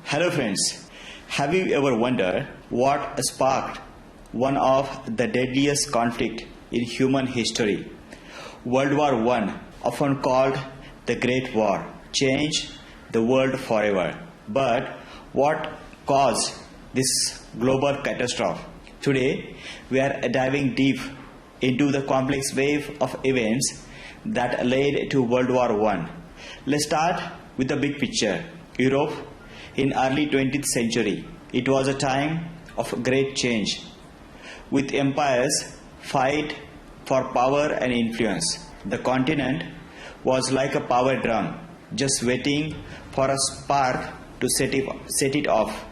Hello friends, have you ever wondered what sparked one of the deadliest conflicts in human history? World War I, often called the Great War, changed the world forever. But what caused this global catastrophe? Today, we are diving deep into the complex wave of events that led to World War I. Let's start with the big picture. Europe in early 20th century. It was a time of great change, with empires fight for power and influence. The continent was like a power drum, just waiting for a spark to set it off.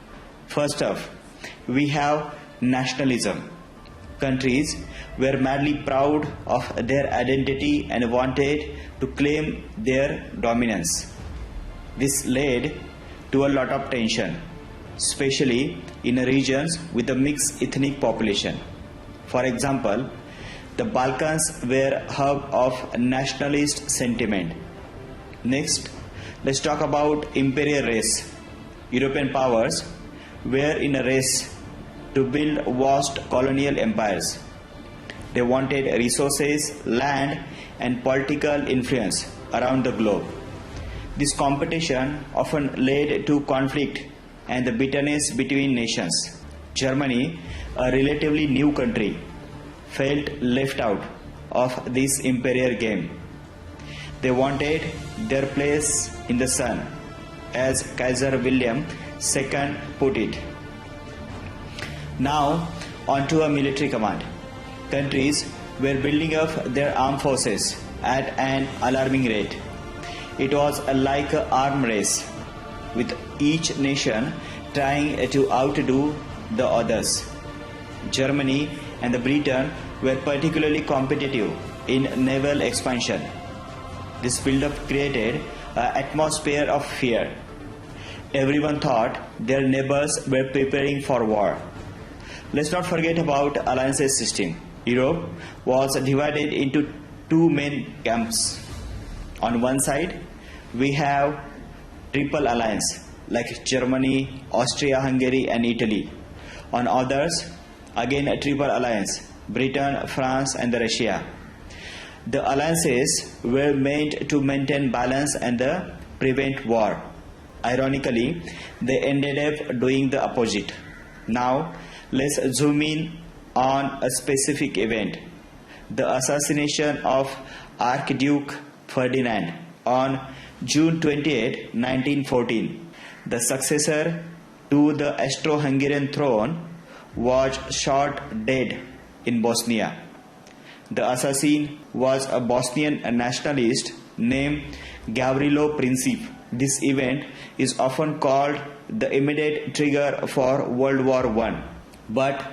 First off, we have nationalism. Countries were madly proud of their identity and wanted to claim their dominance. This led to a lot of tension, especially in regions with a mixed ethnic population. For example, the Balkans were a hub of nationalist sentiment. Next, let's talk about imperial race. European powers were in a race to build vast colonial empires. They wanted resources, land, and political influence around the globe. This competition often led to conflict and the bitterness between nations. Germany, a relatively new country, felt left out of this imperial game. They wanted their place in the sun, as Kaiser William II put it. Now, onto a military command. Countries were building up their armed forces at an alarming rate. It was like an arms race, with each nation trying to outdo the others. Germany and Britain were particularly competitive in naval expansion. This build-up created an atmosphere of fear. Everyone thought their neighbors were preparing for war. Let's not forget about alliances system. Europe was divided into two main camps. On one side, we have triple alliance like Germany, Austria-Hungary and Italy. On others, again a triple alliance, Britain, France and Russia. The alliances were meant to maintain balance and prevent war. Ironically, they ended up doing the opposite. Now, let's zoom in on a specific event. The assassination of Archduke Ferdinand on June 28, 1914. The successor to the Austro-Hungarian throne was shot dead in Bosnia. The assassin was a Bosnian nationalist named Gavrilo Princip. This event is often called the immediate trigger for World War I. But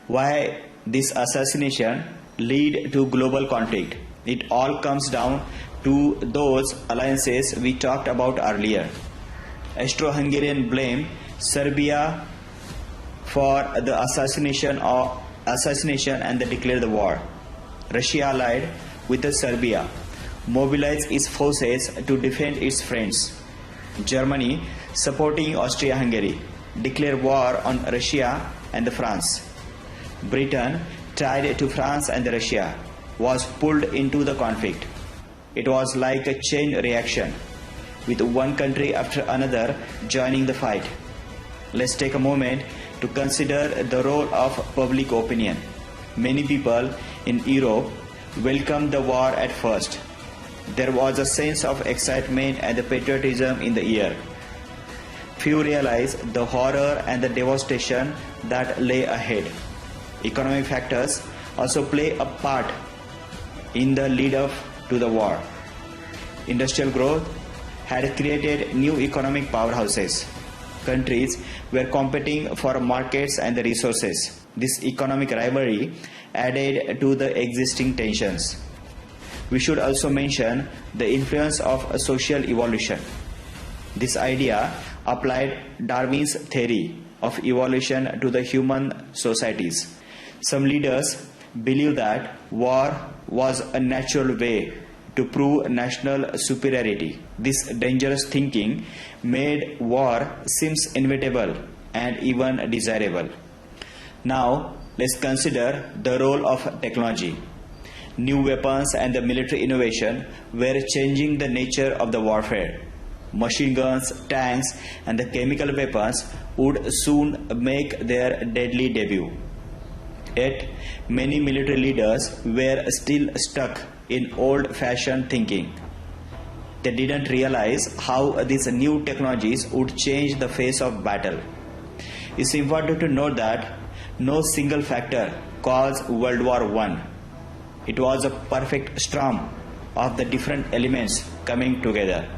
why this assassination led to global conflict? It all comes down to those alliances we talked about earlier. Austro-Hungarian blamed Serbia for the assassination and they declared the war. Russia allied with Serbia, mobilized its forces to defend its friends. Germany, supporting Austria-Hungary, declared war on Russia and France. Britain, tied to France and Russia, was pulled into the conflict. It was like a chain reaction, with one country after another joining the fight. Let's take a moment to consider the role of public opinion. Many people in Europe welcomed the war at first. There was a sense of excitement and patriotism in the air. Few realized the horror and the devastation that lay ahead. Economic factors also play a part in the lead-up to the war. Industrial growth had created new economic powerhouses. Countries were competing for markets and the resources. This economic rivalry added to the existing tensions. We should also mention the influence of social evolution. This idea applied Darwin's theory of evolution to the human societies. Some leaders believe that war was a natural way to prove national superiority. This dangerous thinking made war seems inevitable and even desirable. Now, let's consider the role of technology. New weapons and the military innovation were changing the nature of the warfare. Machine guns, tanks, and the chemical weapons would soon make their deadly debut. Yet, many military leaders were still stuck in old-fashioned thinking. They didn't realize how these new technologies would change the face of battle. It's important to note that no single factor caused World War I. It was a perfect storm of the different elements coming together.